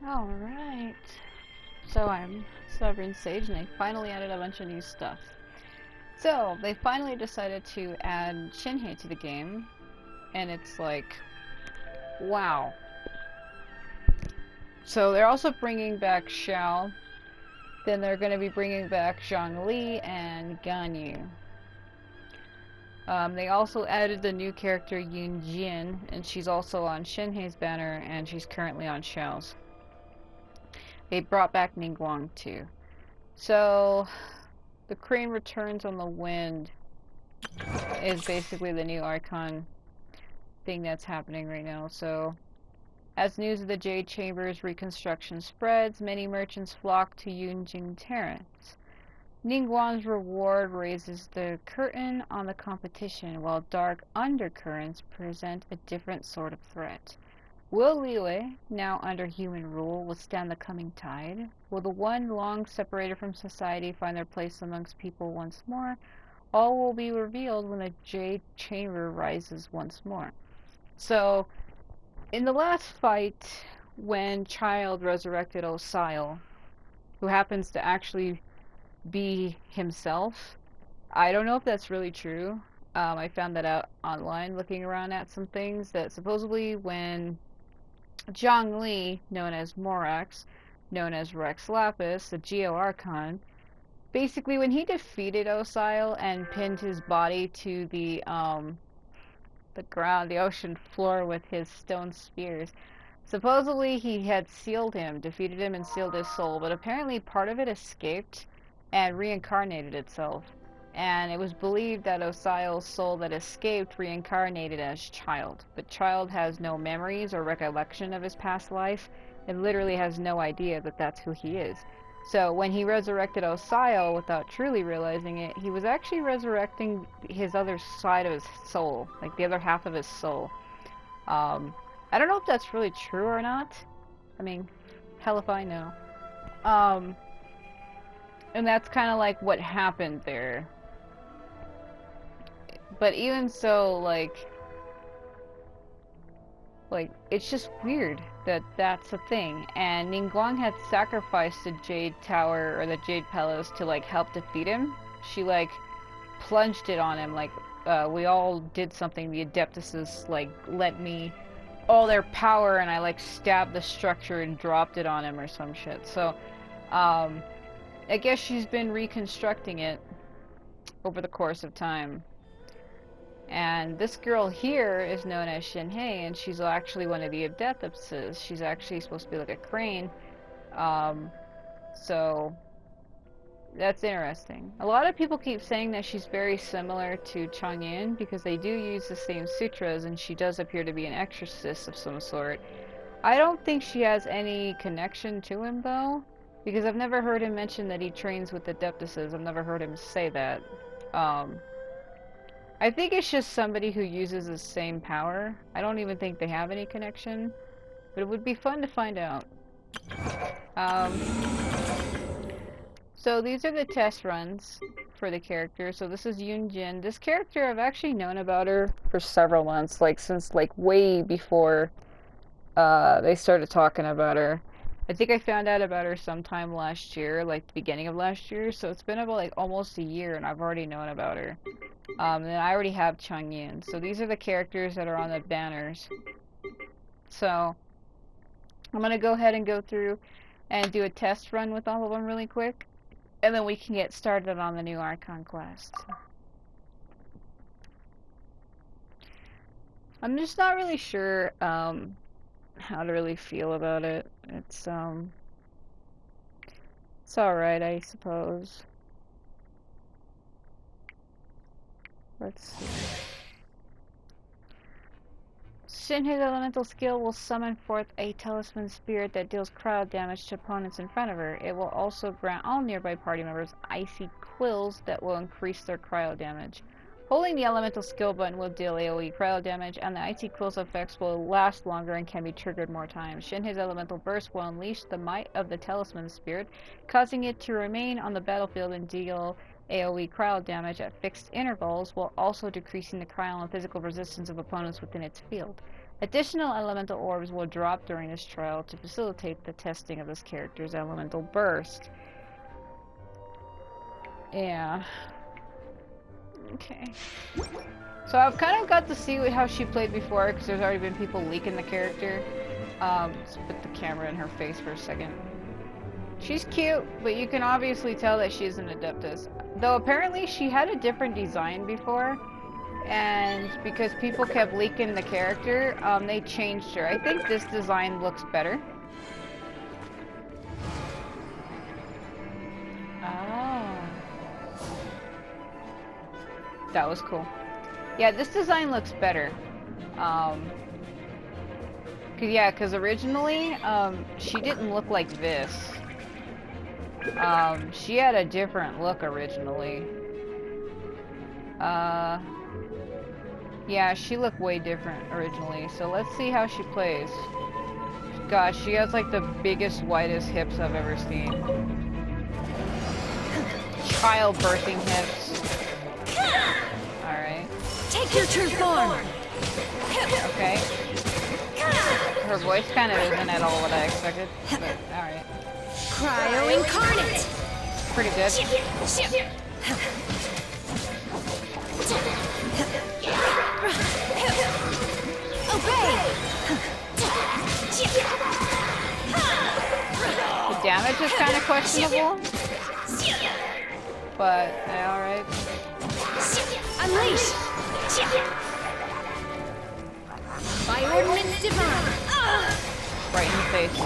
Alright. So I'm Sovereign Sage and they finally added a bunch of new stuff. So they finally decided to add Shenhe to the game, and it's like, wow. So they're also bringing back Xiao. Then they're going to be bringing back Zhongli and Ganyu. They also added the new character Yunjin, and she's also on Shenhe's banner, and she's currently on Xiao's. They brought back Ningguang too. So, the Crane Returns on the Wind is basically the new Archon thing that's happening right now. So, as news of the Jade Chamber's reconstruction spreads, many merchants flock to Yunjing Terrace. Ningguang's reward raises the curtain on the competition, while dark undercurrents present a different sort of threat. Will Liyue, now under human rule, withstand the coming tide? Will the one long separated from society find their place amongst people once more? All will be revealed when the Jade Chamber rises once more. So, in the last fight, when Child resurrected Osile, who happens to actually be himself, I don't know if that's really true. I found that out online looking around at some things, that supposedly when Zhongli, known as Morax, known as Rex Lapis, the Geo Archon, basically when he defeated Osile and pinned his body to the ground, the ocean floor with his stone spears, supposedly he had sealed him, defeated him and sealed his soul, but apparently part of it escaped and reincarnated itself. And it was believed that Osile's soul that escaped reincarnated as Child. But Child has no memories or recollection of his past life, and literally has no idea that that's who he is. So when he resurrected Osile without truly realizing it, he was actually resurrecting his other side of his soul, like the other half of his soul. I don't know if that's really true or not. I mean, hell if I know. And that's kind of like what happened there. But even so, like it's just weird that that's a thing. And Ningguang had sacrificed the Jade Tower or the Jade Palace to like help defeat him. She like plunged it on him, like we all did something. The Adeptuses like let me all their power, and I like stabbed the structure and dropped it on him or some shit. So I guess she's been reconstructing it over the course of time. And this girl here is known as Shenhe, and she's actually one of the Adeptuses. She's actually supposed to be like a crane. So that's interesting. A lot of people keep saying that she's very similar to Chang'an because they do use the same sutras, and she does appear to be an exorcist of some sort. I don't think she has any connection to him, though, because I've never heard him mention that he trains with the Adeptuses. I've never heard him say that. I think it's just somebody who uses the same power. I don't even think they have any connection, but it would be fun to find out. So these are the test runs for the character. So this is Yunjin. This character, I've actually known about her for several months, like since like way before they started talking about her. I think I found out about her sometime last year, like the beginning of last year, so it's been about like almost a year and I've already known about her. And I already have Chang'an. So these are the characters that are on the banners. So I'm gonna go ahead and go through and do a test run with all of them really quick, and then we can get started on the new Archon quest. I'm just not really sure how to really feel about it. It's alright, I suppose. Let's see. Shenhe's elemental skill will summon forth a talisman spirit that deals cryo damage to opponents in front of her. It will also grant all nearby party members icy quills that will increase their cryo damage. Holding the elemental skill button will deal AoE cryo damage, and the icy quills effects will last longer and can be triggered more times. Shenhe's elemental burst will unleash the might of the talisman spirit, causing it to remain on the battlefield and deal AoE cryo damage at fixed intervals, while also decreasing the cryo and physical resistance of opponents within its field. Additional elemental orbs will drop during this trial to facilitate the testing of this character's elemental burst. Yeah. Okay. So I've kind of got to see how she played before, because there's already been people leaking the character. Let's put the camera in her face for a second. She's cute, but you can obviously tell that she's an Adeptus. Though apparently she had a different design before, and because people kept leaking the character, they changed her. I think this design looks better. Oh. That was cool. Yeah, this design looks better. Cause originally, she didn't look like this. She had a different look originally. Yeah, she looked way different originally. So let's see how she plays. Gosh, she has like the biggest, widest hips I've ever seen. Childbirthing hips. Alright. Take your true form! Okay. Her voice kind of isn't at all what I expected, but alright. Cryo incarnate! Pretty good. Obey! The damage is kind of questionable, but alright. Unleash! By ordinance divine! Right in the face.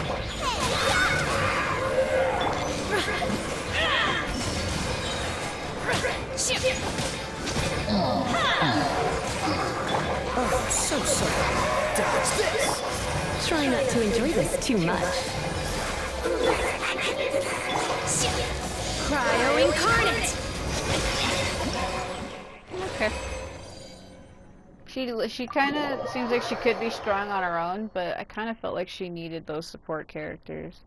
Oh, so sorry. Dodge this. Try not to enjoy this too much. Cryo incarnate! Okay. She kind of seems like she could be strong on her own, but I kind of felt like she needed those support characters.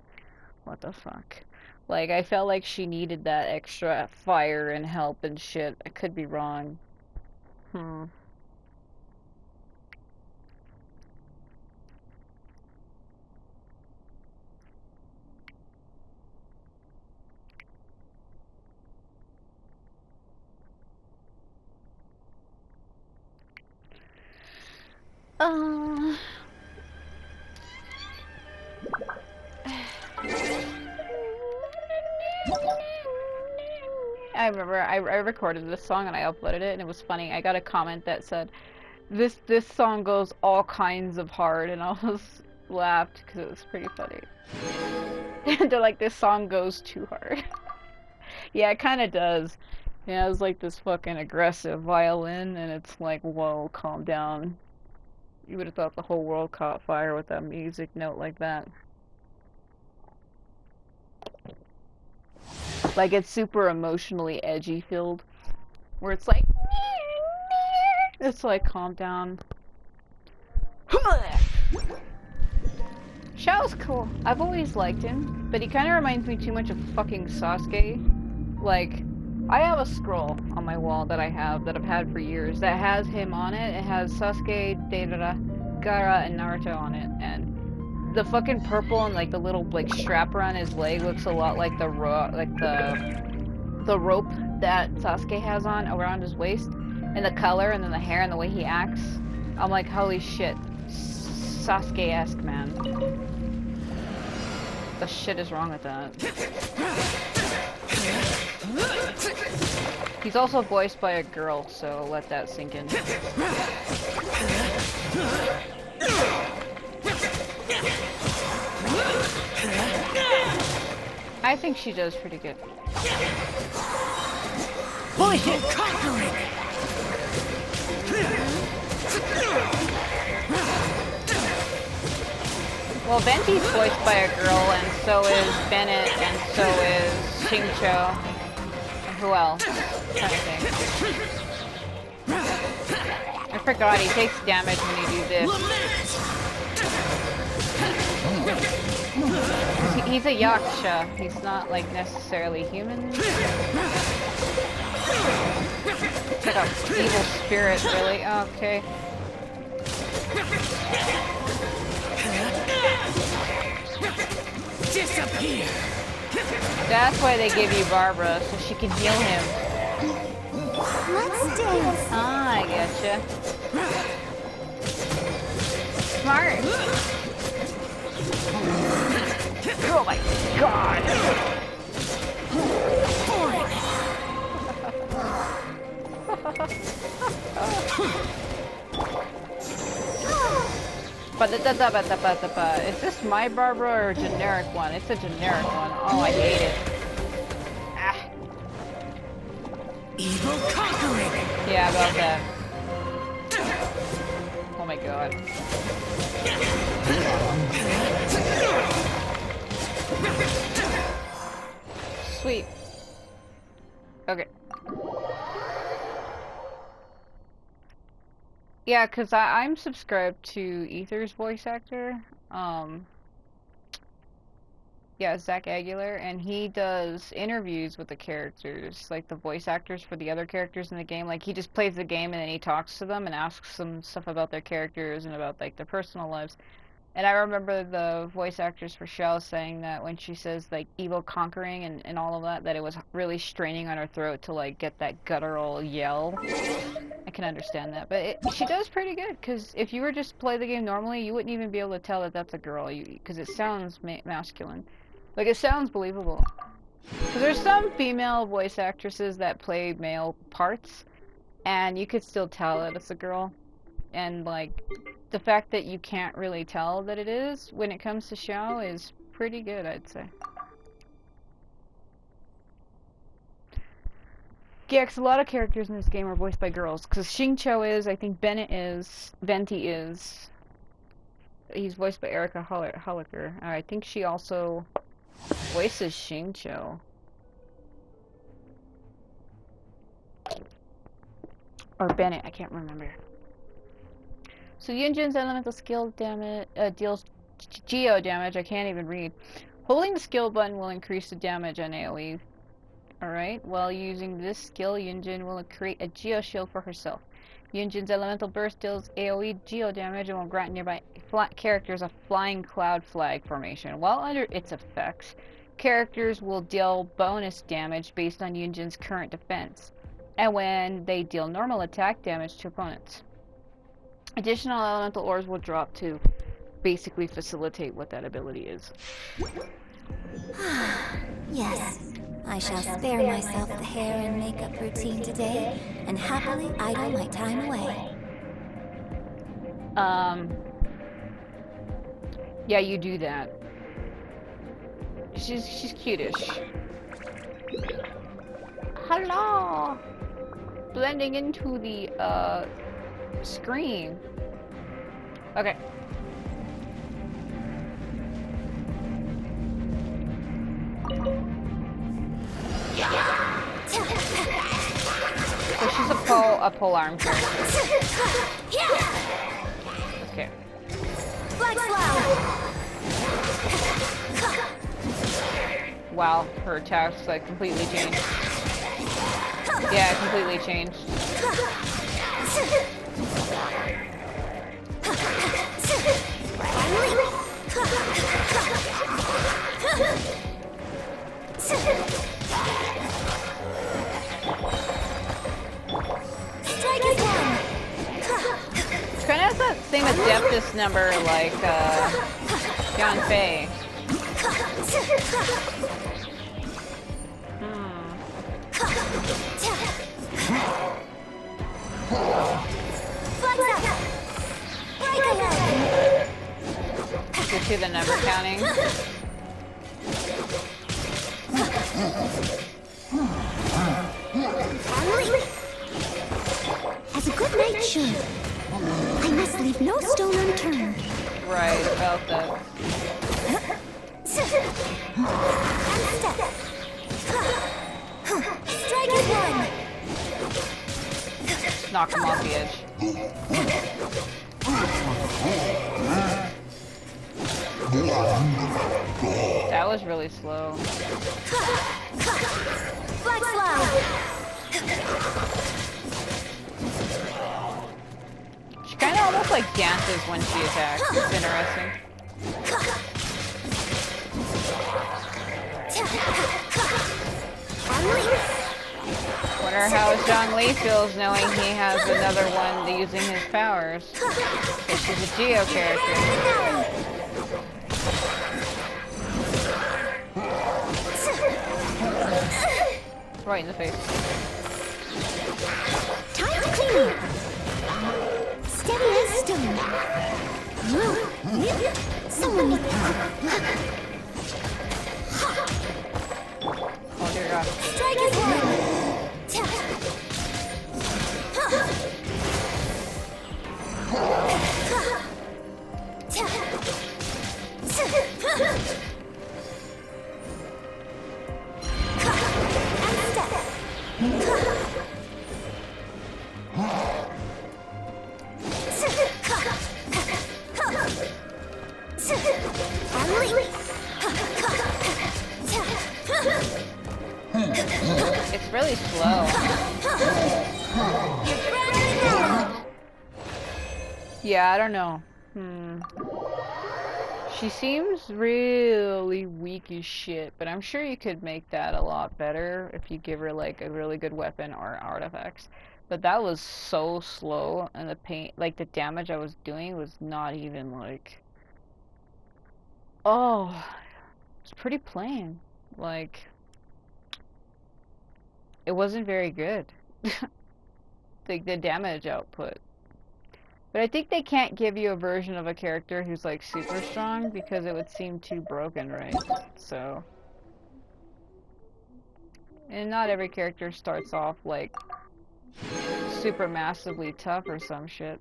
What the fuck? Like, I felt like she needed that extra fire and help and shit. I could be wrong. I remember I recorded this song and I uploaded it, and it was funny. I got a comment that said, this song goes all kinds of hard," and I almost laughed because it was pretty funny. They're like, "This song goes too hard." Yeah, it kind of does. Yeah, it's like this fucking aggressive violin, and it's like, whoa, calm down. You would have thought the whole world caught fire with that music note like that. Like, it's super emotionally edgy filled, where it's like, it's like, calm down. Xiao's cool. I've always liked him, but he kind of reminds me too much of fucking Sasuke. Like, I have a scroll on my wall that I've had for years that has him on it. It has Sasuke, Deidara, Gaara, and Naruto on it, and the fucking purple and like the little like strap around his leg looks a lot like the rope that Sasuke has on around his waist, and the color, and then the hair, and the way he acts. I'm like, holy shit, Sasuke-esque, man. The shit is wrong with that. He's also voiced by a girl, so let that sink in. I think she does pretty good. By him conquering! Well, Venti's voiced by a girl, and so is Bennett, and so is Xingqiu. And who else? I'm trying to think. I forgot, he takes damage when you do this. He's a yaksha. He's not, like, necessarily human. It's like an evil spirit, really. Oh, okay. Disappear. That's why they give you Barbara, so she can heal him. Let's dance. Ah, I getcha. Smart. Oh my god. Is this my Barbara or a generic one? It's a generic one. Oh, I hate it. Ah. Evil conquering. Yeah, about that. Oh my god. Sweet. Okay. Yeah, because I'm subscribed to Ether's voice actor. Yeah, Zach Aguilar, and he does interviews with the characters, like the voice actors for the other characters in the game. Like, he just plays the game and then he talks to them and asks them stuff about their characters and about, like, their personal lives. And I remember the voice actress for Shell saying that when she says, like, evil conquering and all of that, that it was really straining on her throat to, like, get that guttural yell. I can understand that. But she does pretty good, because if you were just play the game normally, you wouldn't even be able to tell that that's a girl, because it sounds masculine. Like, it sounds believable. Because there's some female voice actresses that play male parts, and you could still tell that it's a girl. And, like, the fact that you can't really tell that it is when it comes to Xiao is pretty good, I'd say. Yeah, because a lot of characters in this game are voiced by girls. Because Xingqiu is, I think Bennett is, Venti is. He's voiced by Erica Holliker. I think she also voices Xingqiu. Or Bennett, I can't remember. So Yunjin's elemental skill damage deals geo damage. I can't even read. Holding the skill button will increase the damage on AoE. Alright, while using this skill, Yunjin will create a geo shield for herself. Yunjin's elemental burst deals AoE geo damage and will grant nearby characters a flying cloud flag formation. While under its effects, characters will deal bonus damage based on Yunjin's current defense, and when they deal normal attack damage to opponents. Additional elemental ores will drop to basically facilitate what that ability is. Yes, I shall spare myself the hair and makeup routine today and happily idle my time away. Yeah, you do that. She's cutish. Hello! Blending into the, screen. Okay. So she's a pole arm character. Okay. Wow, her attacks like completely changed. Yeah, completely changed. Kind of has that same adeptus number like Yanfei. You see the number counting? As a good knight should, I must leave no stone unturned. Right, about that. Step. Strike is one. Knock him off the edge. That was really slow. Flag slide. She kind of almost like dances when she attacks. It's interesting. Wonder how Zhongli feels knowing he has another one using his powers. Because she's a Geo character. Right in the face. Time to clean up. Steady as stone. Someone need help. Oh dear God. Strike his head. It's really slow. Yeah, I don't know. She seems really weak as shit, but I'm sure you could make that a lot better if you give her like a really good weapon or artifacts. But that was so slow, and the pain, like the damage I was doing was not even like, oh, it's pretty plain. Like, it wasn't very good. Like the damage output. But I think they can't give you a version of a character who's like super strong because it would seem too broken, right? So, and not every character starts off like super massively tough or some shit.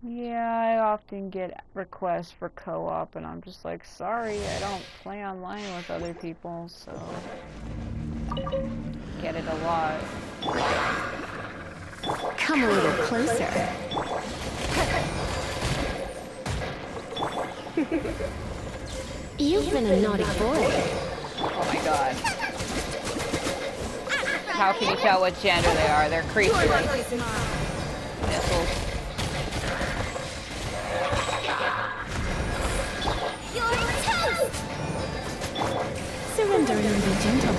Yeah, I often get requests for co-op and I'm just like, sorry, I don't play online with other people, so get it a lot. Come a little closer. You've been a naughty boy. Oh my god. How can you tell what gender they are? They're creatures. Missiles. Surrender and be gentle.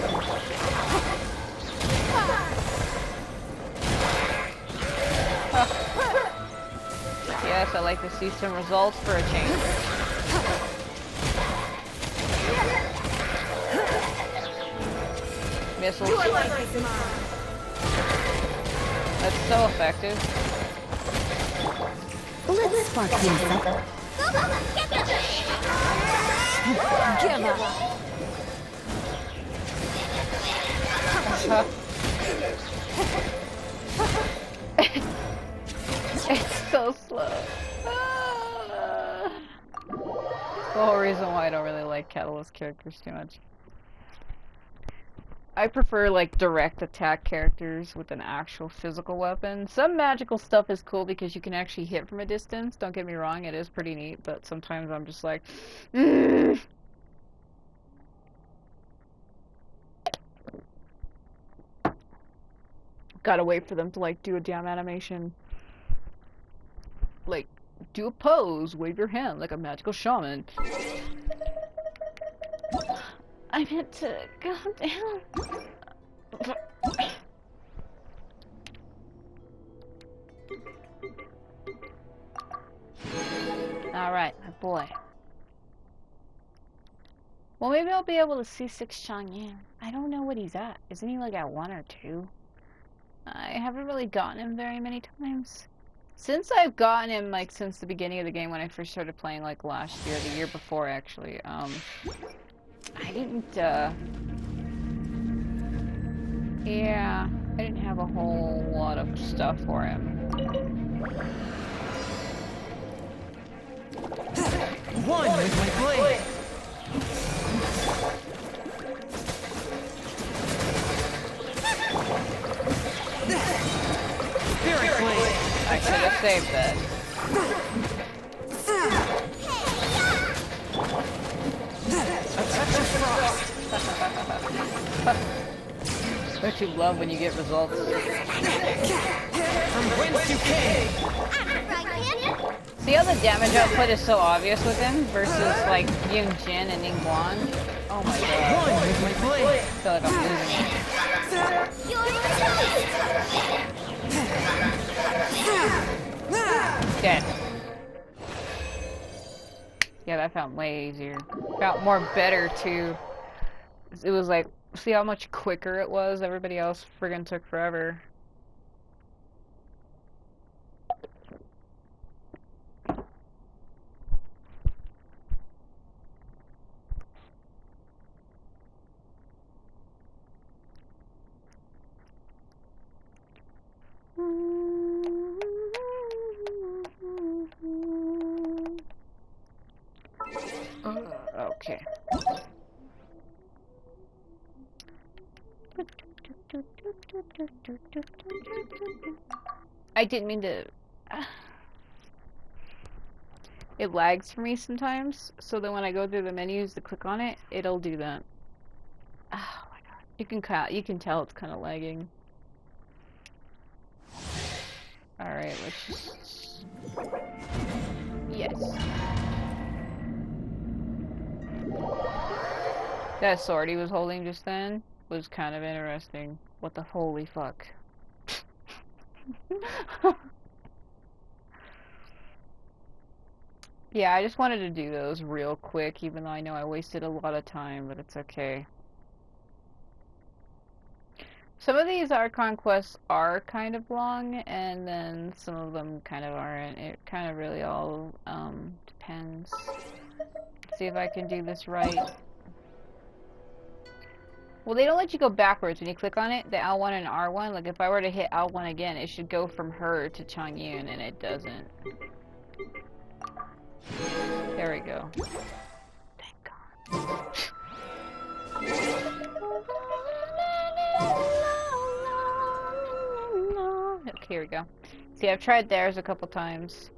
Yes, I like to see some results for a change. Missiles. That's so effective. Let's spark things up. Give up. It's so slow. The whole reason why I don't really like Catalyst characters too much. I prefer like direct attack characters with an actual physical weapon. Some magical stuff is cool because you can actually hit from a distance. Don't get me wrong, it is pretty neat, but sometimes I'm just like, gotta wait for them to like do a damn animation. Like, do a pose, wave your hand like a magical shaman. I meant to go down. Alright, my boy. Well, maybe I'll be able to see 6 Changyan. I don't know what he's at. Isn't he like at 1 or 2? I haven't really gotten him very many times. Since I've gotten him, like, since the beginning of the game when I first started playing, like, last year, the year before, actually, I didn't, yeah, I didn't have a whole lot of stuff for him. One with my blade. Spirit blade. I should have saved that. Don't you love when you get results? From whence you came! See how the damage output is so obvious with him versus like Yoon Jin and Ningguang? Oh my god. One with my blade! I feel like I'm losing it. Dead. Yeah, that felt way easier. Felt more better too. It was like, see how much quicker it was? Everybody else friggin' took forever. Okay. I didn't mean to... It lags for me sometimes, so that when I go through the menus to click on it, it'll do that. Oh my god. You can tell it's kind of lagging. Alright, let's just... Yes. That sword he was holding just then was kind of interesting. What the holy fuck. Yeah, I just wanted to do those real quick, even though I know I wasted a lot of time, but it's okay. Some of these Archon quests are kind of long, and then some of them kind of aren't. It kind of really all depends. Let's see if I can do this right. Well, they don't let you go backwards when you click on it, the L1 and R1. Like, if I were to hit L1 again, it should go from her to Changyun, and it doesn't. There we go. Thank God. Okay, here we go. See, I've tried theirs a couple times.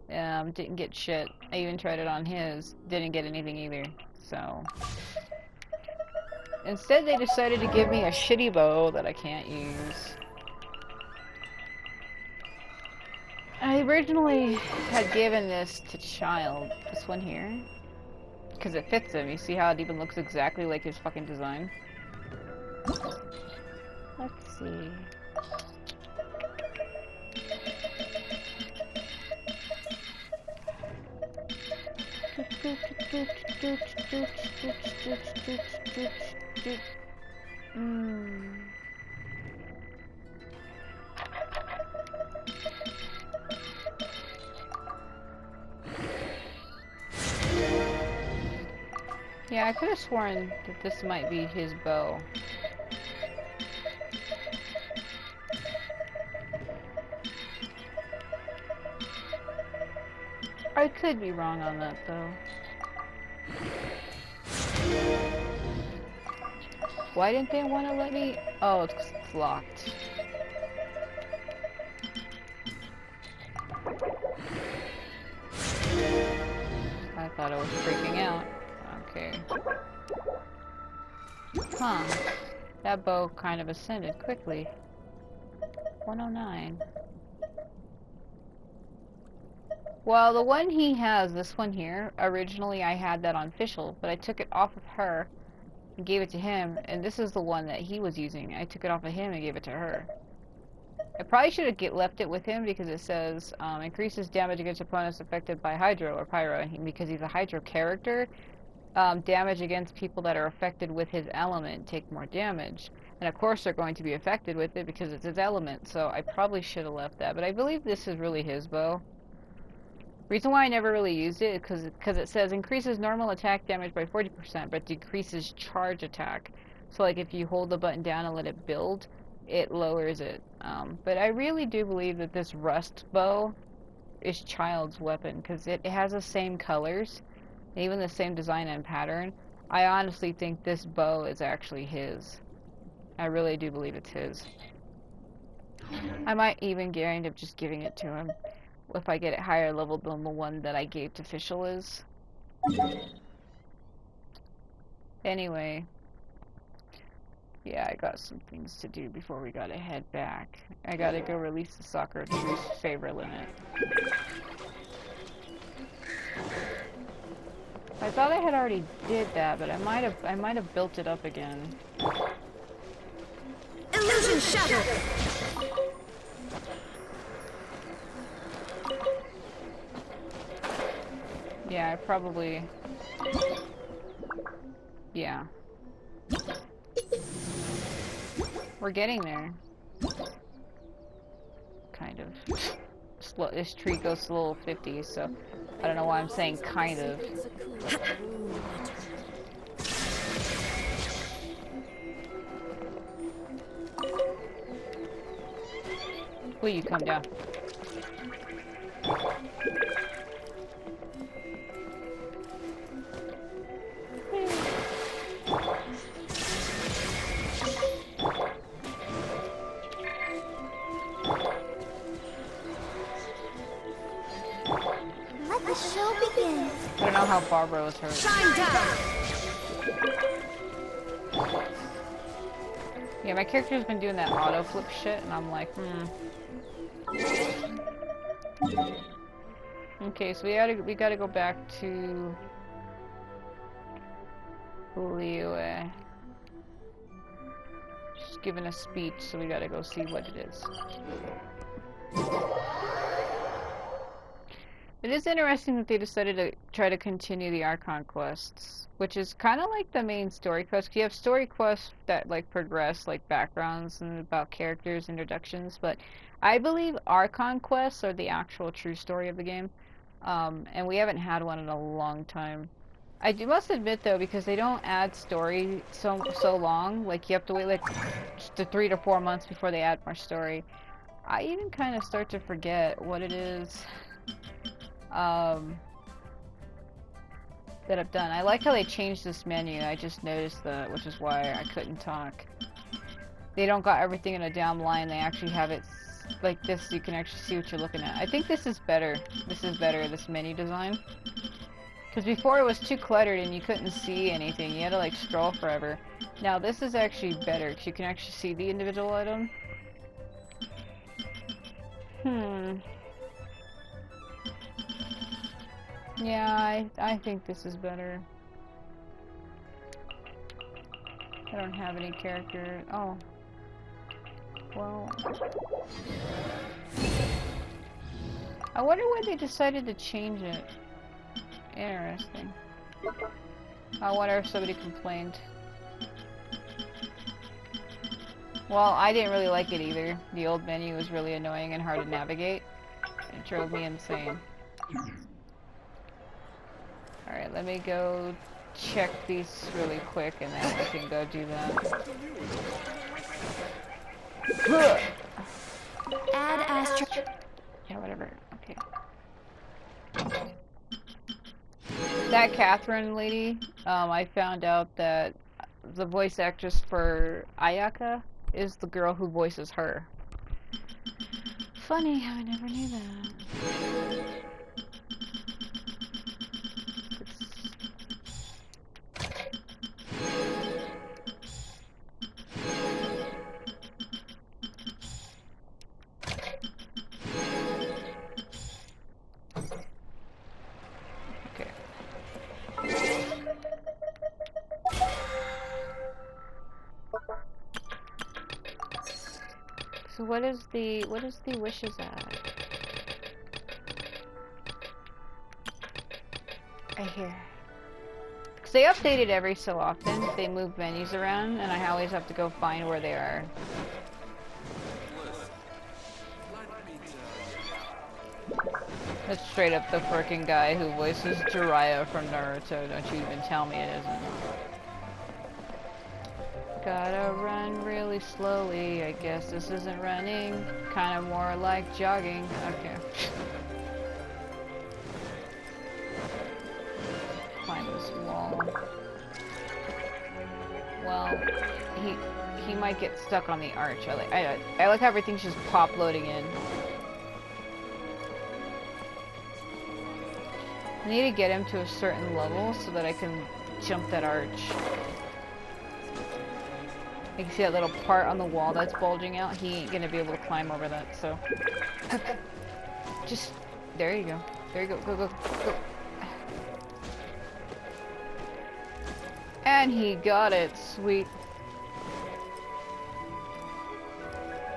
Didn't get shit. I even tried it on his. Didn't get anything either. So... Instead, they decided to give me a shitty bow that I can't use. I originally had given this to Child, this one here, because it fits him. You see how it even looks exactly like his fucking design? Let's see. Yeah, I could have sworn that this might be his bow. I could be wrong on that, though. Why didn't they want to let me? Oh, it's 'cause it's locked. I thought I was freaking out. Okay. Huh. That bow kind of ascended quickly. 109. Well, the one he has, this one here, originally I had that on Fischl, but I took it off of her and gave it to him, and this is the one that he was using. I took it off of him and gave it to her. I probably should have left it with him because it says increases damage against opponents affected by Hydro or Pyro, and because he's a Hydro character, damage against people that are affected with his element take more damage. And of course they're going to be affected with it because it's his element, so I probably should have left that. But I believe this is really his bow. Reason why I never really used it is because it says increases normal attack damage by 40%, but decreases charge attack. So like if you hold the button down and let it build, it lowers it. But I really do believe that this rust bow is Child's weapon because it has the same colors, even the same design and pattern. I honestly think this bow is actually his. I really do believe it's his. I might even end up just giving it to him if I get it higher level than the one that I gave to Fischl is. Anyway, yeah, I got some things to do before we gotta head back. I gotta go release the Soccer Truce favor limit. I thought I had already did that, but I might have built it up again. Illusion shattered! Yeah, I probably... Yeah. We're getting there. Kind of. This tree goes slow 50, so I don't know why I'm saying kind of. Will you come down? Let the show begin. I don't know how Barbara was hurt. Shine down! Yeah, my character's been doing that auto flip shit, and I'm like, Okay, so we gotta go back to Liyue. She's giving a speech, so we gotta go see what it is. It is interesting that they decided to try to continue the Archon quests, which is kind of like the main story quest. You have story quests that like progress like backgrounds and about characters, introductions, but I believe Archon quests are the actual true story of the game, and we haven't had one in a long time. Must admit though, because they don't add story so long, like you have to wait like 3 to 4 months before they add more story. I even kind of start to forget what it is. That I've done. I like how they changed this menu. I just noticed that, which is why I couldn't talk. They don't got everything in a down line. They actually have it like this, so you can actually see what you're looking at. I think this is better. This is better, this menu design. Because before it was too cluttered and you couldn't see anything. You had to like scroll forever. Now this is actually better, because you can actually see the individual item. Yeah, I think this is better. I don't have any character. Oh. Well. I wonder why they decided to change it. Interesting. I wonder if somebody complained. Well, I didn't really like it either. The old menu was really annoying and hard to navigate. It drove me insane. Alright, let me go check these really quick and then we can go do that. Add Astro. Yeah, whatever. Okay. That Catherine lady, I found out that the voice actress for Ayaka is the girl who voices her. Funny how I never knew that. So what is the wishes at? I hear. Because they update it every so often. They move menus around, and I always have to go find where they are. That's straight up the frickin' guy who voices Jiraiya from Naruto. Don't you even tell me it isn't. Gotta run really slowly. I guess this isn't running. Kind of more like jogging. Okay. Climb this wall. Well, he might get stuck on the arch. I like how everything's just pop loading in. I need to get him to a certain level so that I can jump that arch. You can see that little part on the wall that's bulging out. He ain't gonna be able to climb over that, so. Just, there you go. There you go, go, go, go. And he got it, sweet.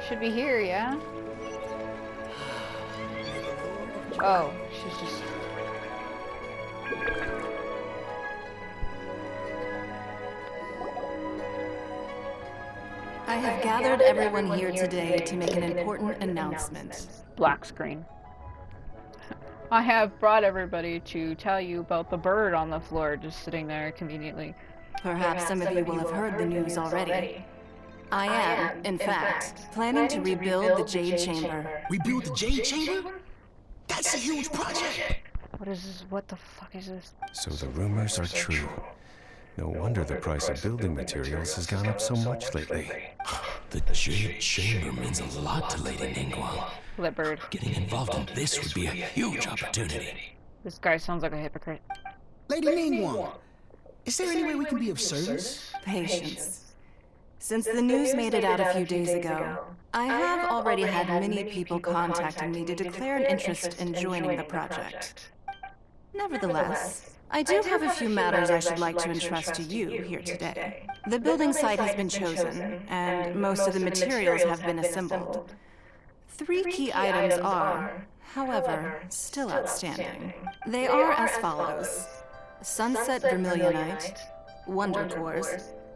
Should be here, yeah? Oh, she's just... I have gathered everyone here today to make an important announcement. Black screen. I have brought everybody to tell you about the bird on the floor just sitting there conveniently. Perhaps some of you will have heard the news already. I am, in fact, planning to rebuild the Jade Chamber. Rebuild the Jade Chamber? That's a huge project! What is this? What the fuck is this? So the rumors are true. No wonder the price of building materials has gone up so much lately. The Jade Chamber means a lot to Lady Ningguang. That bird. Getting involved in this would be a huge opportunity. This guy sounds like a hypocrite. Lady Ningguang, is there any way we can be of service? Patience. Since the news made it out a few days ago, I have already had many people contacting me to declare an interest in joining the project. Nevertheless, I do have a few matters I should like to entrust to you here today. The building site has been chosen, and most of the materials have been assembled. 3 key items are, however, still outstanding. They are as follows: Sunset Vermilionite, Wonder Cores,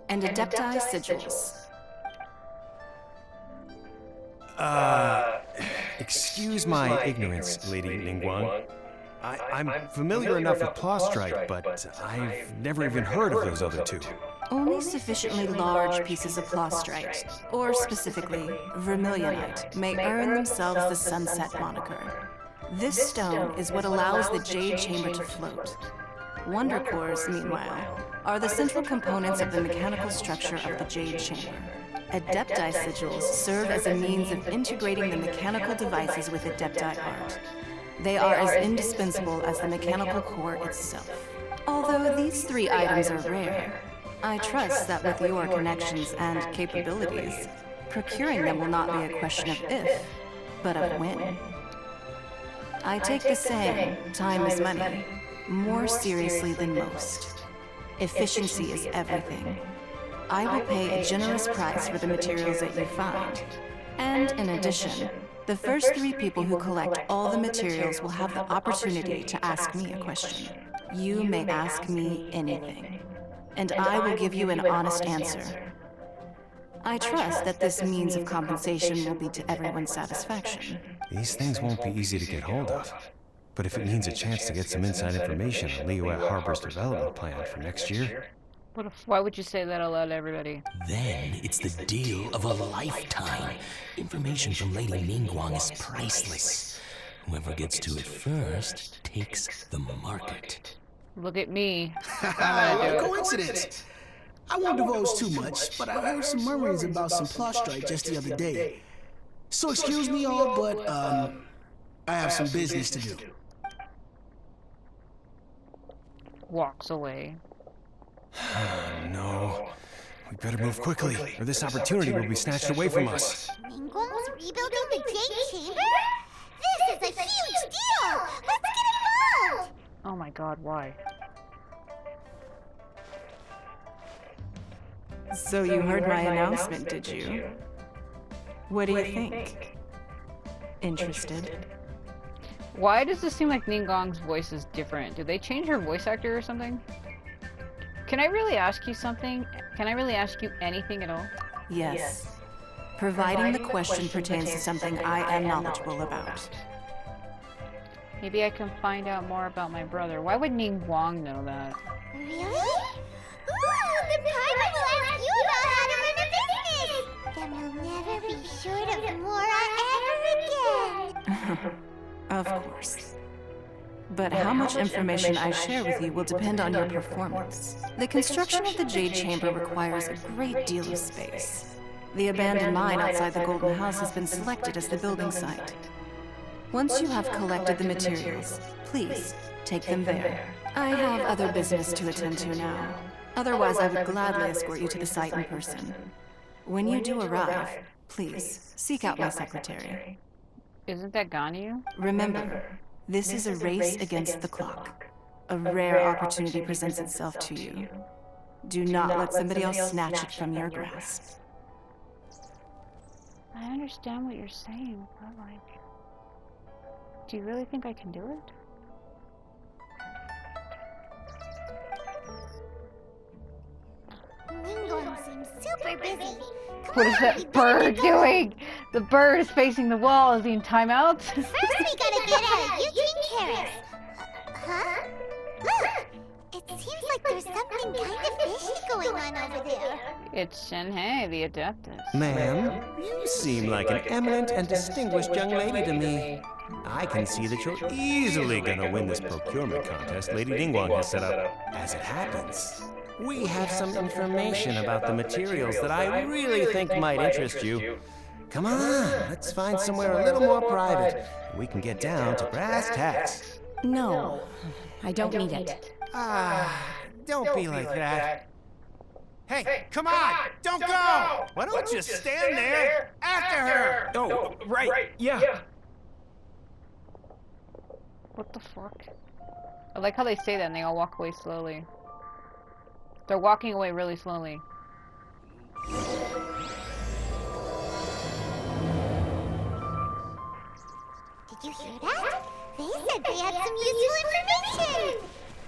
and Adepti Sigils. Excuse my ignorance, Lady Ningguang. I'm familiar enough with Plaustrite, but I've never even heard of those other 2. Only sufficiently large pieces of Plaustrite, or specifically Vermilionite, may earn themselves the Sunset moniker. This stone is what allows the Jade Chamber to float. Wonder Cores, meanwhile, are the central components of the mechanical structure of the Jade Chamber. Adepti Sigils serve as a means of integrating the mechanical devices with Adepti art. They are as indispensable as the mechanical core itself. Although these 3 items are rare, I trust that with your connections and capabilities, procuring them will not be a question of if, but of when. I take the saying, time is money, more seriously than most. Efficiency is everything. I will pay a generous price for the materials that you find. And in addition, the first 3 people who collect all the materials will have the opportunity to ask me a question. You may ask me anything, and I will give you an honest answer. I trust that this means of compensation will be to everyone's satisfaction. These things won't be easy to get hold of. But if it means a chance to get some inside information on Liyue Harbor's development plan for next year... Why would you say that aloud to everybody? Then it's the deal of a lifetime. Information from Lady Ningguang is priceless. Whoever gets to it first takes the market. Look at me. What a coincidence. I won't divulge too much, but I heard some murmurings about some Plaustrite just the other day. So excuse me all, but I have some business to do. Walks away. No. We better move quickly, or this opportunity will be snatched away from us. Ningguang's rebuilding the Jade Chamber? This is a huge deal! Let's get involved! Oh my god, why? So you heard my announcement, did you? What do you think? Interested? Why does this seem like Ningguang's voice is different? Did they change her voice actor or something? Can I really ask you something? Can I really ask you anything at all? Yes. Providing the question pertains to something I am knowledgeable about. Maybe I can find out more about my brother. Why would Ningguang know that? Really? Ooh, the pilot will ask you about how to run a business! Then we'll never be short of Mora ever again! Of course. But how much information I share with you will depend on your performance. The construction of the Jade Chamber requires a great deal of space. The abandoned mine outside the Golden House has been selected as the building site. Once you have collected the materials, please take them there. I have other business to attend to now. Otherwise, I would gladly escort you to the site in person. When you do arrive, please seek out my secretary. Isn't that Ganyu? Remember, this is a race against the clock. A rare opportunity presents itself to you. Do not let somebody else snatch it from your grasp. I understand what you're saying, but like, do you really think I can do it? Ningguang seems super busy. What is that bird doing? The bird is facing the wall. Is he in timeout? First, we gotta get out of Eugene Terrace. Huh? Look! It seems like there's something kind of fishy going on over there. It's Shenhe, the Adeptus. Ma'am, you seem like an eminent and distinguished young lady to me. I can see that you're easily gonna win this procurement contest Lady Ningguang has set up. As it happens, we have some information about the materials that I really think might interest you. Come on, let's find somewhere a little more private. We can get down to brass tacks. No, I don't need it. Don't be like that. Hey, come on! Don't go! Why don't you stand there after her? Oh, right. Yeah. What the fuck? I like how they say that and they all walk away slowly. They're walking away really slowly. Did you hear that? They said they had some useful information!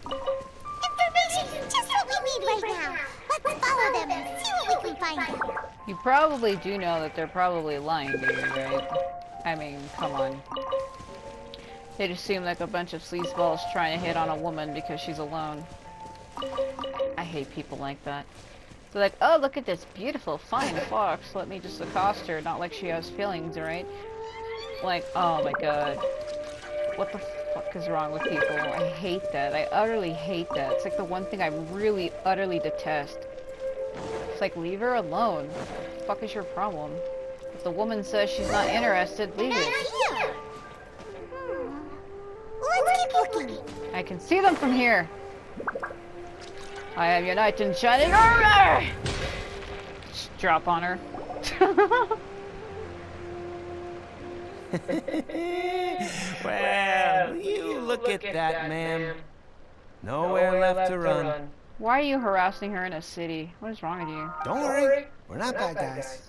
Information! Just what we need right now! Let's follow them and see what we can find out! You probably do know that they're probably lying to you, right? I mean, come on. They just seem like a bunch of sleazeballs trying to hit on a woman because she's alone. I hate people like that. They're like, oh, look at this beautiful, fine fox. Let me just accost her, not like she has feelings, right? Like, oh my god. What the fuck is wrong with people? I hate that. I utterly hate that. It's like the one thing I really, utterly detest. It's like, leave her alone. What the fuck is your problem? If the woman says she's not interested, leave Not it. here! Let's keep looking. I can see them from here. I am your knight in shining armor! Just drop on her. Well, you look at that, ma'am. Nowhere left to run. Why are you harassing her in a city? What is wrong with you? Don't worry, we're not bad guys.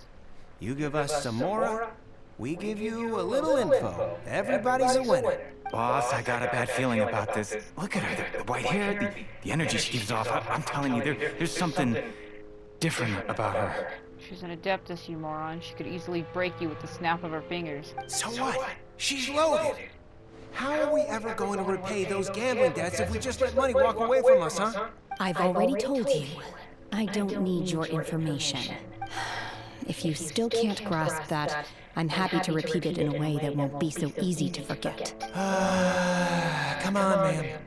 You give us some more, we give you a little info. Everybody's a winner. Boss, I got a bad feeling about this. Look at her, the white hair, the energy she gives off. I'm telling you, there's something different about her. She's an Adeptus, you moron. She could easily break you with the snap of her fingers. So what? She's loaded. How are we ever going to repay those gambling debts if we just let money walk away from us, huh? I've already told you, I don't need your information. If you still can't grasp that, I'm happy to repeat it in a way that won't be so easy to forget. Come on, ma'am.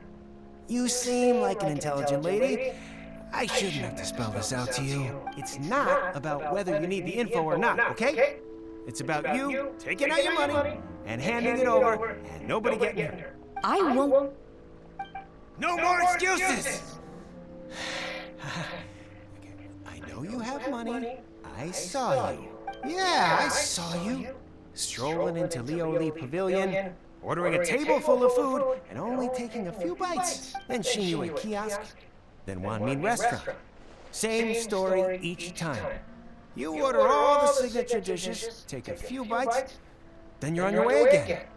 You seem like an intelligent lady. I shouldn't have to spell this out to you. It's not about whether you need the info or not, okay? It's about you taking out your money and handing it over and nobody getting hurt. I won't. No more excuses! I know you have money. I saw you. Yeah, I saw you. Strolling into Leo Lee Pavilion, ordering a table full of food, and only taking a few bites. Then Shinue kiosk, then Wanmin restaurant. Same story each time. You order all the signature dishes, take a few bites, then you're on your way again.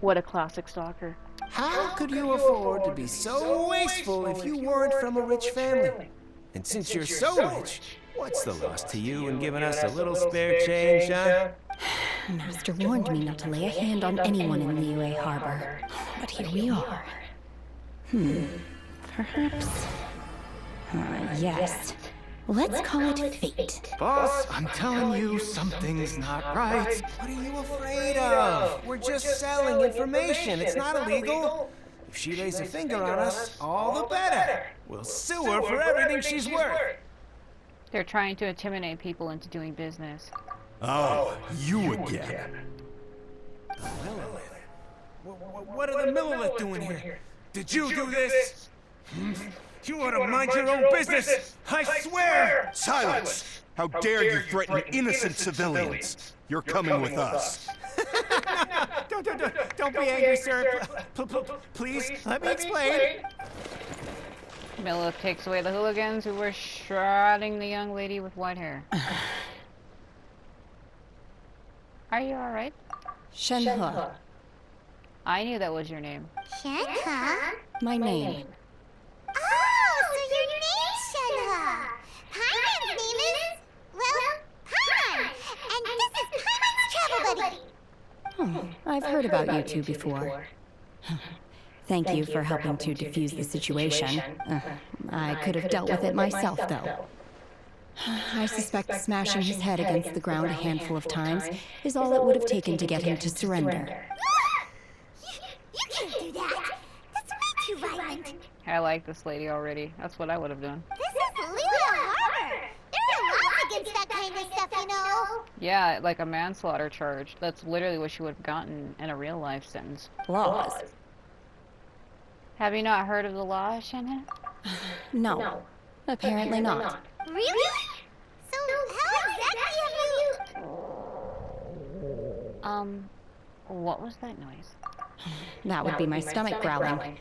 What a classic stalker. How could you afford to be so wasteful if you weren't from a rich family? And since you're so rich, what's the loss to you in giving us a little spare change, huh? Master warned me not to lay a hand on anyone in Liyue Harbor. But here we are. Perhaps... yes. Let's call it fate. Boss, I'm telling you, something's not right. What are you afraid of? We're just selling information. It's not illegal. If she lays a finger on us, all the better. We'll sue her for everything she's worth. They're trying to intimidate people into doing business. Oh, you again. Lilith, What are the Millilith doing here? Did you do this? You ought to mind your own business! I swear! Silence! How dare you threaten innocent civilians? You're coming with us. Don't be angry, sir. Please, let me explain. Mila takes away the hooligans who were shrouding the young lady with white hair. Are you alright? Shenhe. I knew that was your name. Shenhe? My name. Oh, so your name's Shenhe. Paimon's name is, well, Paimon. And this is Paimon's travel buddy. Oh, I've heard about you two before. Thank you for helping to defuse the situation. I could have dealt with it myself, though. I suspect smashing his head against the ground a handful of times is all it would have taken to get him to surrender. You can't do that. That's way too violent. I like this lady already. That's what I would have done. This is Lula Harbor. There are laws against that kind of stuff, you know. Yeah, like a manslaughter charge. That's literally what she would have gotten in a real life sentence. Laws? Have you not heard of the law, Shenhe? No. Apparently not. Really? So how exactly have you... What was that noise? That would be my stomach growling.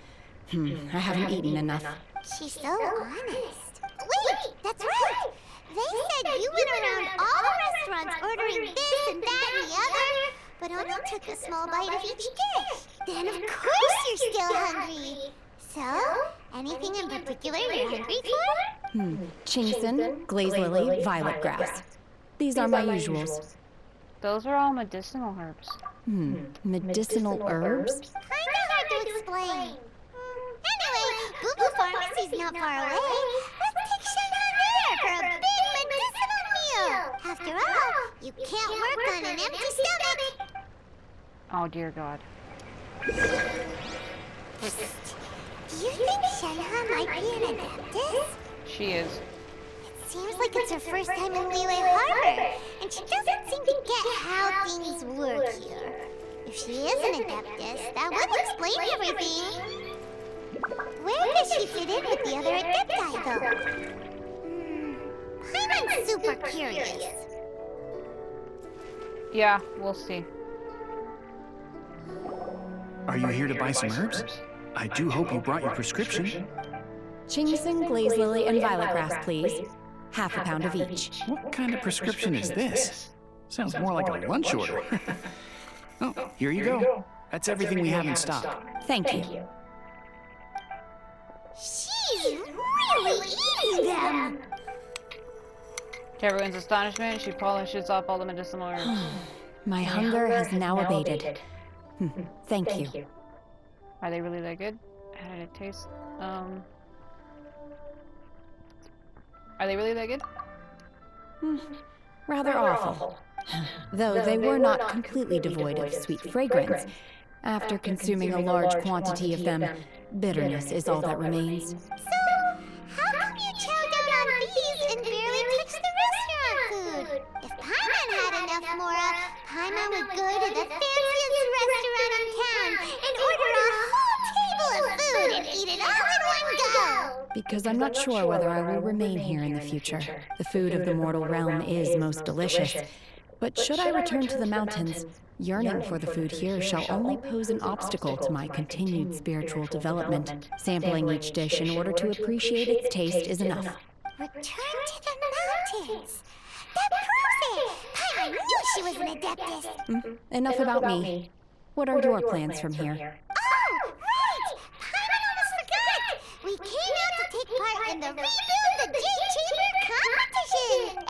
I haven't eaten enough. She's so honest. Wait, that's right. They said you went around all the restaurants ordering this and that and the other, but only took a small bite of each dish. Then of course you're still hungry. So, anything in particular you're hungry for? Chingson, glaze lily, violet grass. These are my usuals. Those are all medicinal herbs. Medicinal herbs? Kinda hard to explain. Anyway, Boo Boo Pharmacy's not far away. Let's take Shenhe there for a big medicinal meal. After all, you can't work on an empty stomach. Oh dear God. Do you think Shenhe might be an adeptus? She is. It seems like it's her first time in Liyue Harbor, and she doesn't seem to get how things work here. If she is an adeptus, that would explain everything. Where does she fit in with the other adepti, though? I'm super curious. Yeah, we'll see. Are you here to buy some herbs? I do hope you brought your prescription. Chingson, glaze lily, and violet grass, please. Half a pound of each. What kind of prescription is this? Sounds more like a lunch order. Oh, here you go. That's everything we have in stock. Thank you. She's really eating them! To everyone's astonishment, she polishes off all the medicinal herbs. My hunger has now abated. Thank you. Are they really that good? How did it taste? Are they really that good? Rather awful. Though they were not completely devoid of sweet fragrance. After consuming a large quantity of them, bitterness is all that remains. So, how come you chow down on these and barely touch the restaurant food? If Paimon had enough Mora, Paimon would go to the fanciest restaurant in town and order a whole table of food and eat it all in one go! Because I'm not sure whether I will remain here in the future. The food of the mortal realm is most delicious. But should I return to the mountains, yearning for the food here shall only pose an obstacle to my continued spiritual development. Sampling each dish in order to appreciate its taste is enough. Return to the mountains! That proves it! Paimon knew she was an adeptus! Enough about me. What are your plans from here? Oh, right! Paimon almost forgot! We came out to take part in the Rebuild the Jade Chamber competition!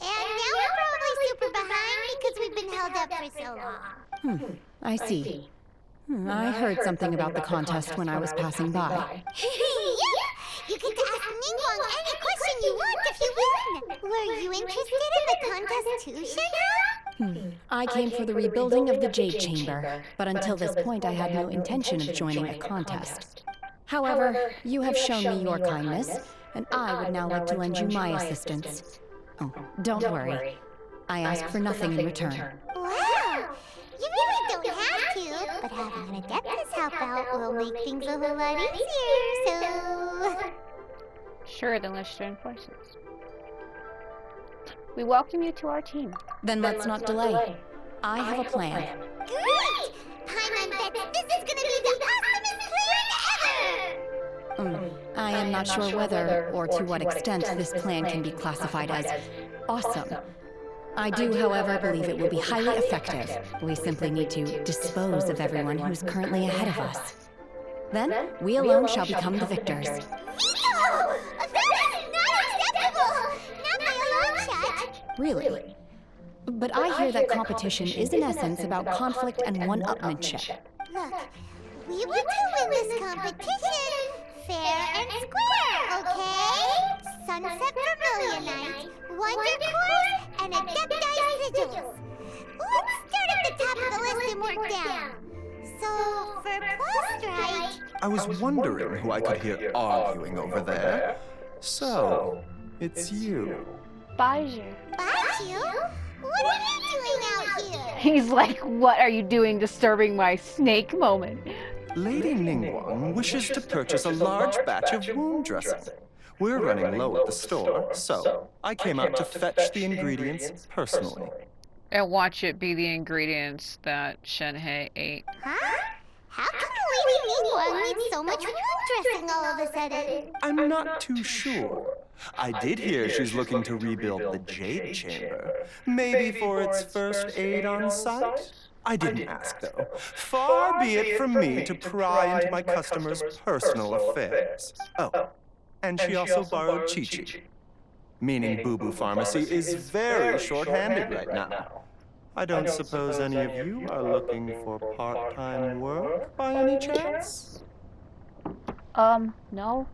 And now we're probably super behind because we've been held up for so long. I see. I heard something about the contest when I was passing by. Yep! You get to ask Ningguang any question you want if you win! Were you interested in the contest too, Shenhe? I came for the rebuilding of the Jade Chamber, but until this point I had no intention of joining a contest. However, you have shown me your kindness, and I would now like to lend you my assistance. Oh, don't worry. I ask for nothing in return. Wow! You really don't have to. having an Adeptus help out will make things a whole lot easier, so... Sure, then let's join forces. We welcome you to our team. Then let's not delay. I have a plan. Great! Paimon bets this is gonna be the awesomest plan ever! I am not sure whether, or to what extent, this plan can be classified as awesome. I do, however, believe it will be highly effective. We simply need to dispose of everyone who's currently ahead of us. Then, we alone shall become the victors. Veto! That is not acceptable! Not by a long shot! Really? But I hear that competition is in essence about conflict and one-upmanship. Look, we want to win this competition fair and square, okay? Sunset Vermilionite, Wonder Course, and Adepti Sigils. Let's start at the top of the list and work down. So, for Prostrike... I was wondering who I could hear arguing over there. So, it's you. Baiju. Baiju? What are you doing out here? He's like, what are you doing disturbing my snake moment? Lady Ningguang wishes to purchase a large batch of wound dressing. We're running low at the store, so I came out to fetch the ingredients personally. And watch it be the ingredients that Shenhe ate. Huh? How come Lady Ningguang needs so much wound dressing all of a sudden? I'm not too sure. I did hear she's looking to rebuild the Jade Chamber. Maybe for its first aid on site? I didn't ask, though. Far be it from me to pry into my customers' personal affairs. Oh, and she also borrowed Chi-Chi. Meaning Boo Boo Pharmacy is very short-handed right now. I don't suppose any of you are looking for part-time work by any chance? No. No,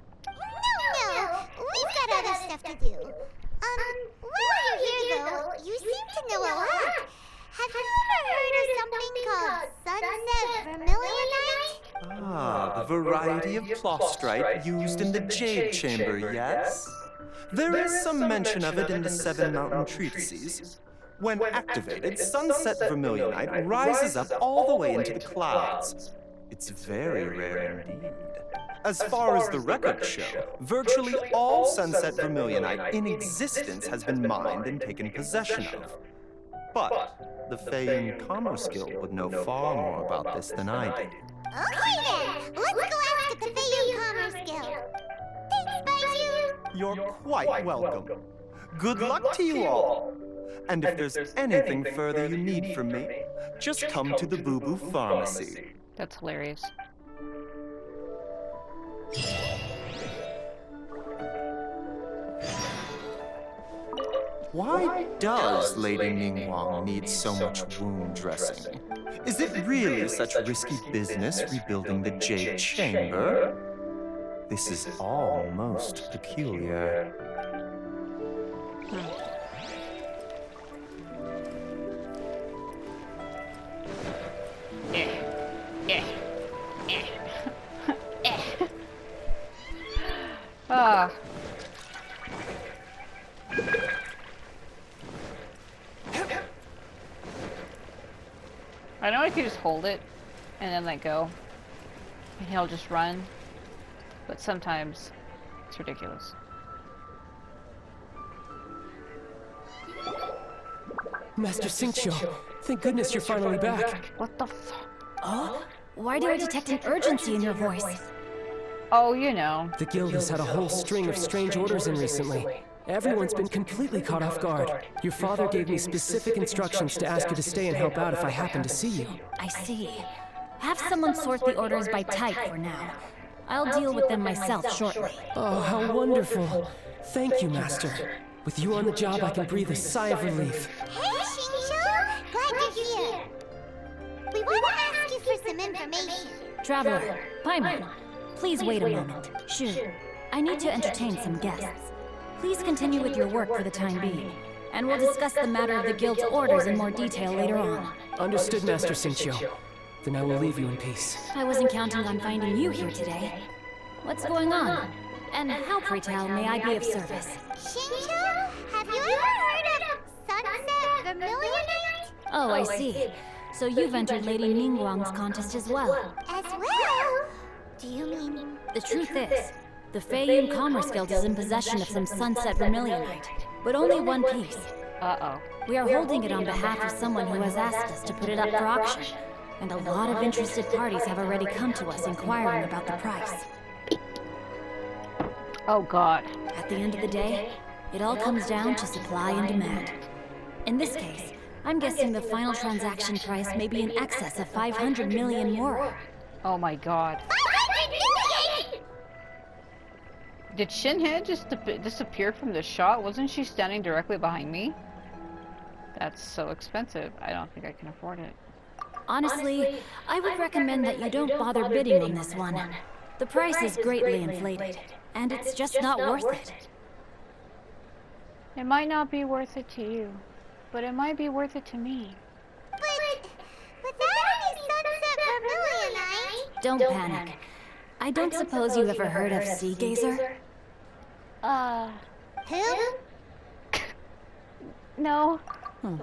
we've got other stuff to do. While you're here though, you seem to know a lot. Have you ever heard of something called Sunset Vermilionite? Ah, the variety of plostrite used in the Jade Chamber, yes? There is some mention of it in the Seven Mountain Treatises. When activated, Sunset Vermilionite rises up all the way into the clouds. It's very rare indeed. As far as the records show, virtually all Sunset Vermilionite in existence has been mined and taken possession of. But the Feiyun Commerce Guild would know far more about this than I do. Okay then, let's go ask at the Feiyun Commerce Guild. Thanks, Baiju. You're quite welcome. Good luck to you all. And if there's anything further you need from me, just come to the Boo Boo Pharmacy. That's hilarious. Why does Lady Ningguang need so much wound dressing? Is it really such risky business rebuilding the Jade Chamber? This is all most peculiar. Ah. I know I could just hold it and then let go, and he'll just run, but sometimes it's ridiculous. Master Xingqiu, thank goodness you're finally back. What the fuck? Oh? Why do I detect an urgency in your voice? Oh, you know. The guild has had a whole string of strange orders in recently. Everyone's been completely caught off guard. Your father gave me specific instructions to ask you to stay and help out if I happen to see you. I see. Have someone sort the orders by type for now. I'll deal with them myself shortly. Oh, how wonderful. Thank you, Master. With you on the job, I can breathe a sigh of relief. Hey, Xingqiu! Glad you're here. We want to ask you for some information. Traveler, Paimon, please wait a moment. Shu, I need to entertain some guests. Please continue with your work for the time being, and we'll discuss the matter of the guild's orders in more detail later on. Understood, Master Xingqiu. Then I will leave you in peace. I wasn't counting on finding you here today. What's going on? And how, pray tell, may I be of service? Xingqiu, have you ever heard of Sunset Vermilionite? Oh, I see. So you've entered Lady Ningguang's contest as well. As well? Do you mean... The truth is, the Feiyun Commerce Guild is in possession of some sunset vermilionite, but only one piece. Uh-oh. We are holding it on behalf of someone who has asked us to put it up for auction, and a lot of interested parties have already come to us inquiring about the price. Oh god. At the end of the day, it all comes down to supply and demand. In this case, I'm guessing the final transaction price may be in excess of 500 million more. Oh my god. 500 million! Did Shenhe just disappear from the shot? Wasn't she standing directly behind me? That's so expensive. I don't think I can afford it. Honestly, I would recommend that you don't bother bidding on this one. The price is greatly inflated, and it's just not worth it. It might not be worth it to you, but it might be worth it to me. But without any sunset vermilionite... Don't panic. I don't suppose you ever heard of Sea Gazer? Who? No.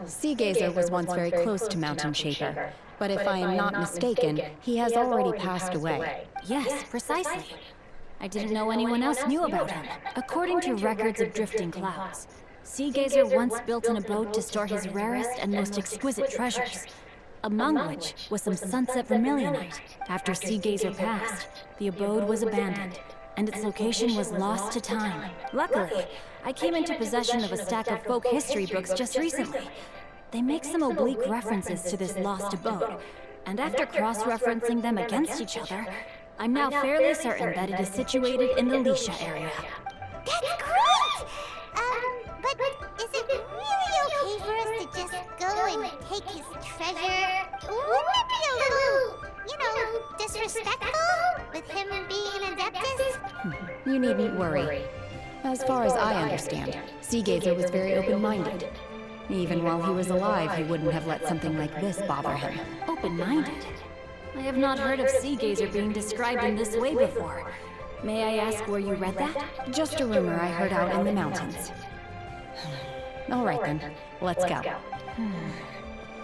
Sea Gazer was once very close to Mountain Shaper, but if I am not mistaken, he has already passed away. Yes, precisely. I didn't know anyone else knew about him. According to records of drifting clouds, Sea Gazer once built an abode to store his rarest and most exquisite treasures, among which was some sunset vermilionite. After Sea Gazer passed, the abode was abandoned, and its location was lost to time. Luckily, I came into possession of a stack of folk history books just recently. They make some oblique references to this lost abode, and after cross-referencing them against each other, I'm now fairly certain that it is situated in the Lisha area. That's great! But is it really okay for us to just go and take his treasure? Wouldn't it be a little, disrespectful with him being an adeptus? You needn't worry. As far as I understand, Sea Gazer was very open-minded. Even while he was alive, he wouldn't have let something like this bother him. Open-minded? I have not heard of Sea Gazer being described in this way before. May I ask where you read that? Just a rumor I heard out in the mountains. All right then, let's go.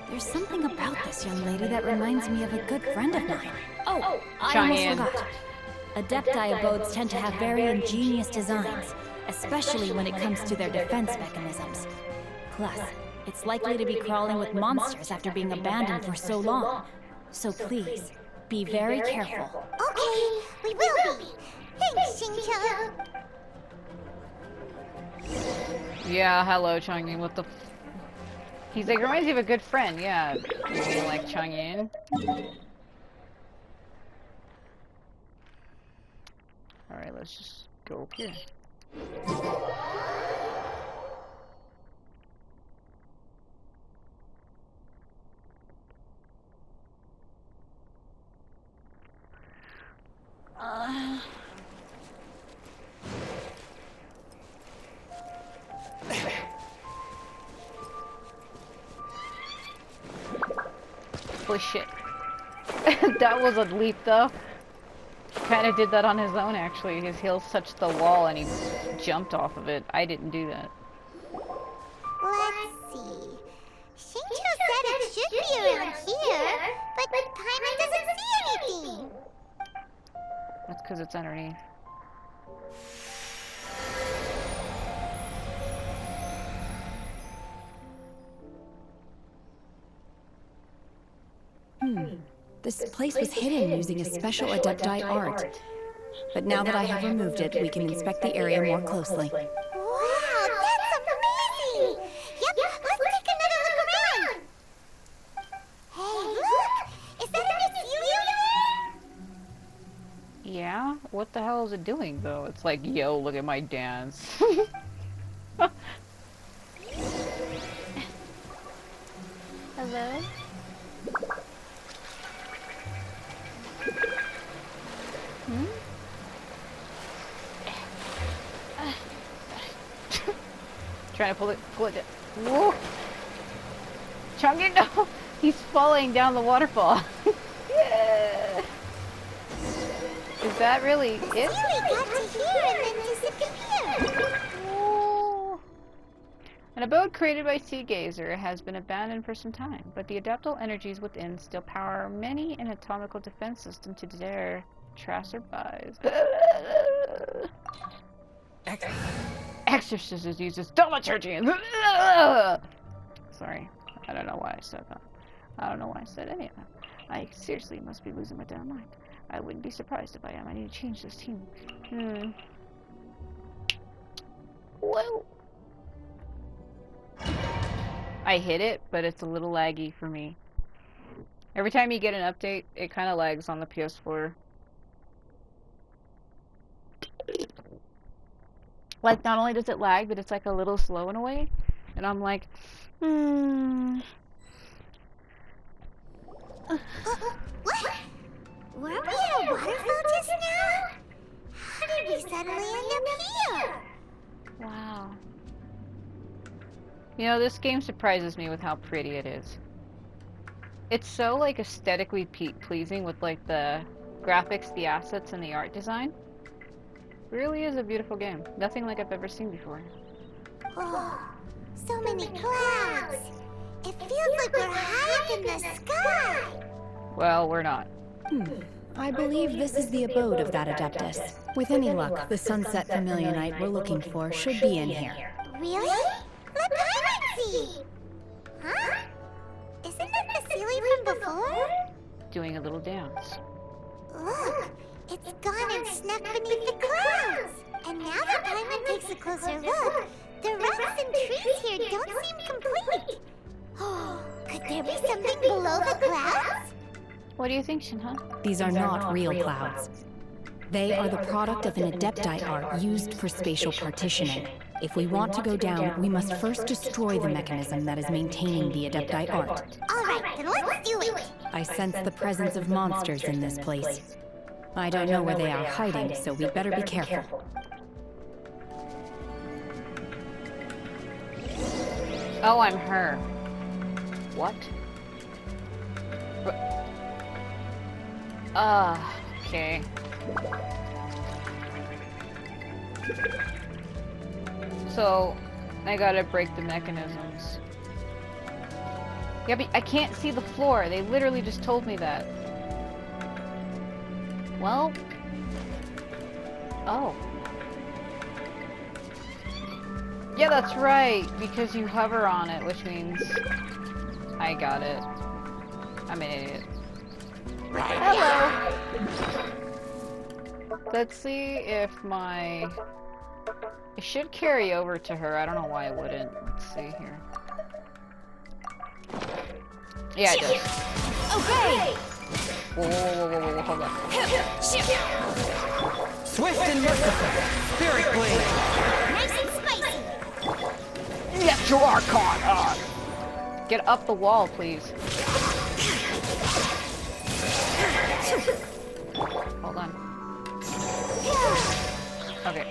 There's something about this young lady that reminds me of a good friend of mine. Oh, I almost Cheyenne. forgot. Adepti abodes tend to have very ingenious designs, especially when it comes to their defense mechanisms. Plus, it's likely to be crawling with monsters after being abandoned for so long. So please, be very careful. Okay, we will be. Thanks, Shincho. Yeah, hello, Changyin. What the He's like, reminds you of a good friend. Yeah, you like Changyin. Alright, let's just go up here. Holy shit. That was a leap though. Kinda did that on his own actually. His heels touched the wall and he jumped off of it. I didn't do that. Let's see. Shincho said it should be around here, but Paimon doesn't see anything. That's because it's underneath. This place was hidden using a special Adepti art. But now that I have removed it, we can inspect the area more closely. Wow, that's amazing! Yep, let's take another look around! Hey, look! Is that a Mycelium there? Yeah? What the hell is it doing though? It's like, yo, look at my dance. Hello? Trying to pull it down. Whoa! Changyin, no! He's falling down the waterfall. Yeah. Is that really it? Mycelium got to here and then disappeared. Oh. An abode created by Sea Gazer has been abandoned for some time, but the adaptable energies within still power many an atomical defense system to dare passerbys. Exorcism uses thaumaturgy and sorry, I don't know why I said that. I don't know why I said any of that. I seriously must be losing my damn mind. I wouldn't be surprised if I am. I need to change this team. Whoa. I hit it, but it's a little laggy for me. Every time you get an update, it kind of lags on the PS4. Like, not only does it lag, but it's like a little slow in a way. And I'm like, What? Were we at a waterfall just now? How did we suddenly end up here? wow. You know, this game surprises me with how pretty it is. It's so, like, aesthetically pleasing with, like, the graphics, the assets, and the art design. It really is a beautiful game. Nothing like I've ever seen before. Oh, so many clouds. It feels like we're high up in the sky. Well, we're not. I believe this is the abode of that Adeptus. With any luck, the Sunset Familianite we're looking for should be in here. Really? Let Paimon see. Huh? Isn't that the Sealy from before? Doing a little dance. Look, it's gone and snuck beneath the clouds. And now that Paimon takes a closer look, the rocks and trees here don't seem complete. Oh, could there be something below the clouds? What do you think, Shenhe? These are not real clouds. They are the product of an Adepti art used for spatial partitioning. If we want to go down, we must first destroy the mechanism that is maintaining the Adepti art. Alright, then let's do it. I sense the presence of monsters in this place. I don't know where they are hiding, so we'd better be careful. Oh, I'm her. What? Okay. So, I gotta break the mechanisms. Yeah, but I can't see the floor. They literally just told me that. Well... Oh. Yeah, that's right, because you hover on it, which means... I got it. I'm an idiot. Hello! Let's see if my... It should carry over to her. I don't know why it wouldn't. Let's see here. Yeah, it does. Okay! Whoa, hold on. Swift and merciful. Spirit blade. Nice and spicy. Yes, you are caught! Get up the wall, please. Hold on. Okay.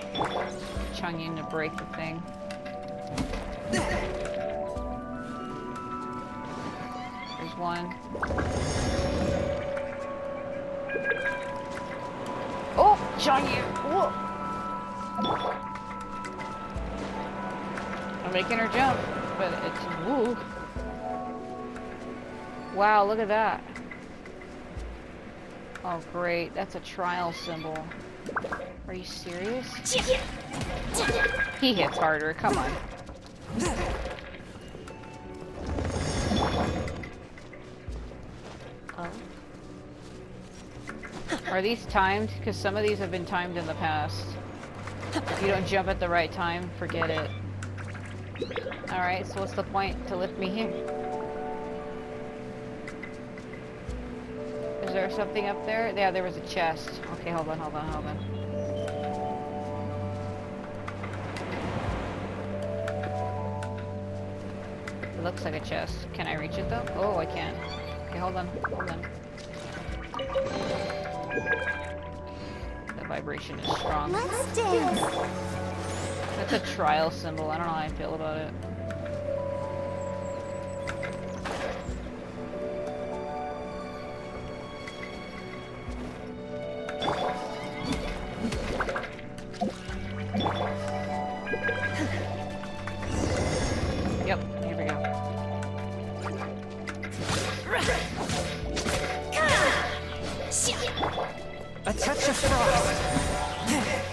Chunging to break the thing. There's one. Oh! Chunging! Whoa! I'm making her jump, but it's woo. Wow, look at that. Oh great, that's a trial symbol. Are you serious? He hits harder, come on. Oh. Are these timed? Because some of these have been timed in the past. If you don't jump at the right time, forget it. Alright, so what's the point to lift me here? Is there something up there? Yeah, there was a chest. Okay, hold on. It looks like a chest. Can I reach it though? Oh, I can. Okay, hold on. The vibration is strong. Let's dance. That's a trial symbol. I don't know how I feel about it. Yep, here we go. A touch of frost.